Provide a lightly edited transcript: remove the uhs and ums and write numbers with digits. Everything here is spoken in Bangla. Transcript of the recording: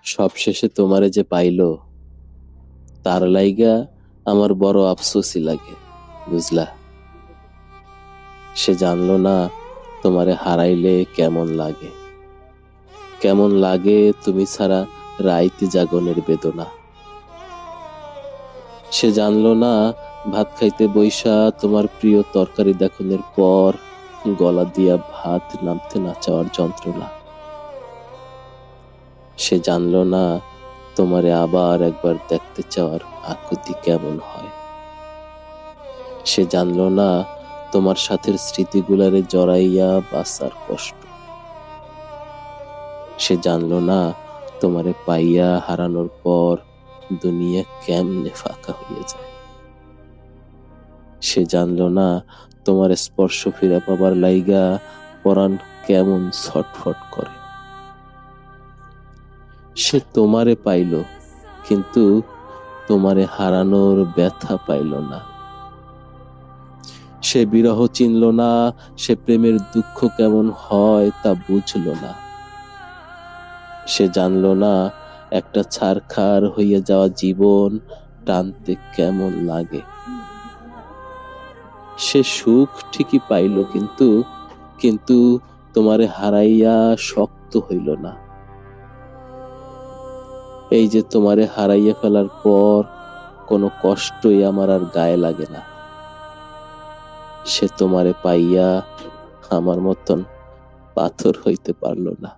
সবশেষে তোমারে যে পাইলো তার লাইগা আমার বড় আফসোসই লাগে, বুঝলা? সে জানলো না তোমারে হারাইলে কেমন লাগে, কেমন লাগে তুমি ছাড়া রাইতে জাগনের বেদনা। সে জানলো না ভাত খাইতে বইসা তোমার প্রিয় তরকারি দেখনের পর গলা দিয়া ভাত নামতে না চাওয়ার যন্ত্রণা। সে জানলো না তোমারে আবার একবার দেখতে চাওয়ার আকুতি কেমন হয়। সে জানলো না তোমার সাথের স্মৃতিগুলারে জড়াইয়া বাঁচার কষ্ট। সে জানলো না তোমারে পাইয়া হারানোর পর দুনিয়া কেমনে ফাঁকা হয়ে যায়। সে জানলো না তোমার স্পর্শ ফিরে পাবার লাইগা পরাণ কেমন ছটফট করে। সে তোমারে পাইল, কিন্তু তোমারে হারানোর ব্যথা পাইল না। সে বিরহ চিনল না, সে প্রেমের দুঃখ কেমন হয় তা বুঝল না। সে জানল না একটা ছারখার হইয়া যাওয়া জীবন টানতে কেমন লাগে। সে সুখ ঠিকই পাইল, কিন্তু কিন্তু তোমারে হারাইয়া শক্ত হইল না। এই যে তোমারে হারাইয়া ফেলার পর কোনো কষ্টই আমার আর গায়ে লাগে না। সে তোমারে পাইয়া আমার মতন পাথর হইতে পারল না।